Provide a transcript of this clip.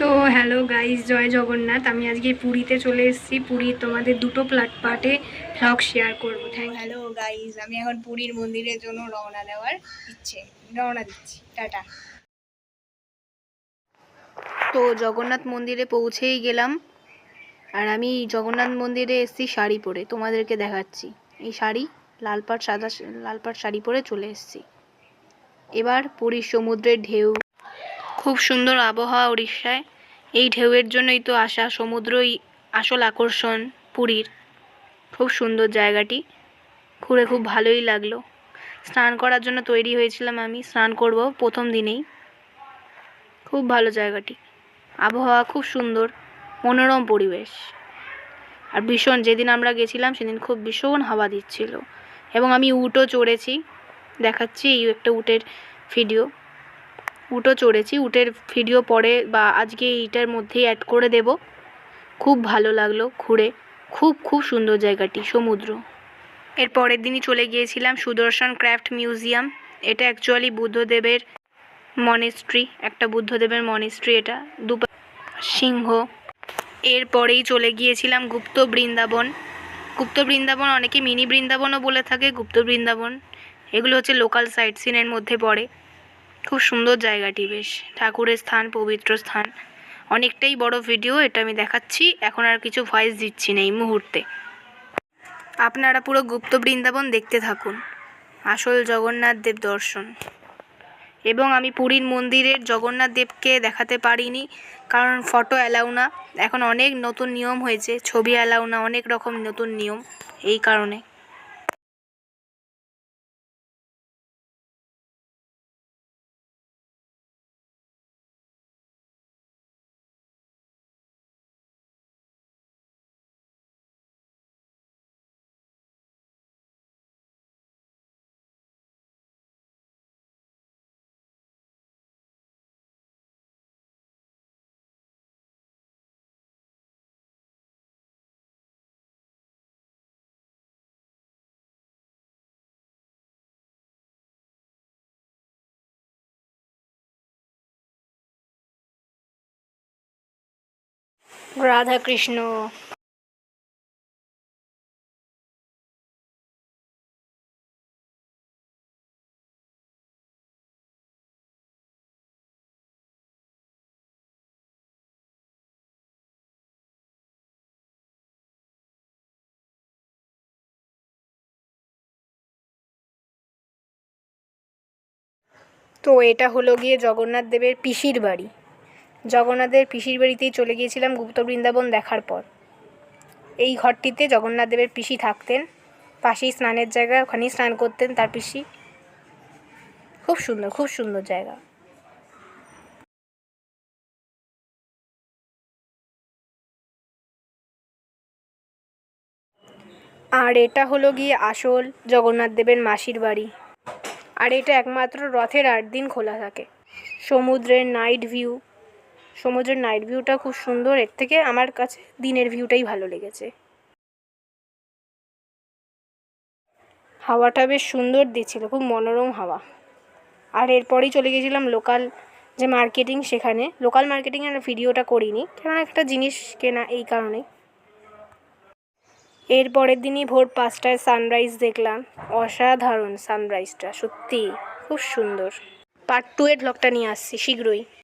তো hello guys, জয় জগন্নাথ। আমি আজকে পুরীতে চলে এসেছি। পুরী তোমাদের দুটো পার্টে ভ্লগ শেয়ার করবো। হ্যালো গাইস, আমি এখন পুরীর মন্দিরের জন্য রওনা দিচ্ছি। টাটা। তো জগন্নাথ মন্দিরে পৌঁছেই গেলাম। আর আমি জগন্নাথ মন্দিরে এসেছি শাড়ি পরে, তোমাদেরকে দেখাচ্ছি। এই শাড়ি লাল পাড় শাড়ি পরে চলে এসেছি। এবার পুরীর সমুদ্রের ঢেউ, খুব সুন্দর আবহাওয়া উড়িষ্যায়। এই ঢেউয়ের জন্যই তো আসা, সমুদ্রই আসল আকর্ষণ পুরীর। খুব সুন্দর জায়গাটি, ঘুরে খুব ভালোই লাগলো। স্নান করার জন্য তৈরি হয়েছিলাম, আমি স্নান করব প্রথম দিনেই। খুব ভালো জায়গাটি, আবহাওয়া খুব সুন্দর, মনোরম পরিবেশ। আর যেদিন আমরা গেছিলাম সেদিন খুব ভীষণ হাওয়া দিচ্ছিল। এবং আমি উটও চড়েছি, দেখাচ্ছি এই একটা উটের ভিডিও। উটও চড়েছি, উটের ভিডিও পরে বা আজকে এইটার মধ্যেই অ্যাড করে দেব। খুব ভালো লাগলো ঘুরে, খুব সুন্দর জায়গাটি, সমুদ্র। এর পরের দিনই চলে গিয়েছিলাম সুদর্শন ক্রাফট মিউজিয়াম। এটা অ্যাকচুয়ালি বুদ্ধদেবের মনেস্ট্রি, একটা বুদ্ধদেবের মনেস্ট্রি এটা, সিংহ। এরপরেই চলে গিয়েছিলাম গুপ্ত বৃন্দাবন অনেকে মিনি বৃন্দাবনও বলে থাকে। গুপ্ত বৃন্দাবন এগুলো হচ্ছে লোকাল সাইট সিনের মধ্যে পড়ে। খুব সুন্দর জায়গাটি, বেশ ঠাকুরের স্থান, পবিত্র স্থান। অনেকটাই বড় ভিডিও, এটা আমি দেখাচ্ছি। এখন আর কিছু ভয়েস দিচ্ছি না এই মুহূর্তে। আপনারা পুরো গুপ্ত বৃন্দাবন দেখতে থাকুন, আসল জগন্নাথ দেব দর্শন। এবং আমি পুরীর মন্দিরের জগন্নাথ দেবকে দেখাতে পারিনি, কারণ ফটো অ্যালাউ না। এখন অনেক নতুন নিয়ম হয়েছে, ছবি অ্যালাউ না, অনেক রকম নতুন নিয়ম, এই কারণে। রাধা কৃষ্ণ। তো এটা হলো গিয়ে জগন্নাথ দেবের পিসির বাড়ি। জগন্নাথের পিসির বাড়িতেই চলে গিয়েছিলাম গুপ্ত বৃন্দাবন দেখার পর। এই ঘরটিতে জগন্নাথ দেবের পিসি থাকতেন, পাশেই স্নানের জায়গা, ওখানেই স্নান করতেন তার পিসি। খুব সুন্দর জায়গা। আর এটা হলো গিয়ে আসল জগন্নাথ দেবের মাসির বাড়ি। আর এটা একমাত্র রথের 8 দিন খোলা থাকে। সমুদ্রের নাইট ভিউটা খুব সুন্দর। এর থেকে আমার কাছে দিনের ভিউটাই ভালো লেগেছে। হাওয়াটা বেশ সুন্দর দিচ্ছিল, খুব মনোরম হাওয়া। আর এরপরেই চলে গেছিলাম লোকাল যে মার্কেটিং, সেখানে লোকাল মার্কেটিংয়ের ভিডিওটা করিনি, কেননা একটা জিনিস কেনা, এই কারণে। এর পরের দিনই ভোর 5টায় সানরাইজ দেখলাম। অসাধারণ সানরাইজটা, সত্যি খুব সুন্দর। পার্ট 2 এর ব্লগটা নিয়ে আসছি শীঘ্রই।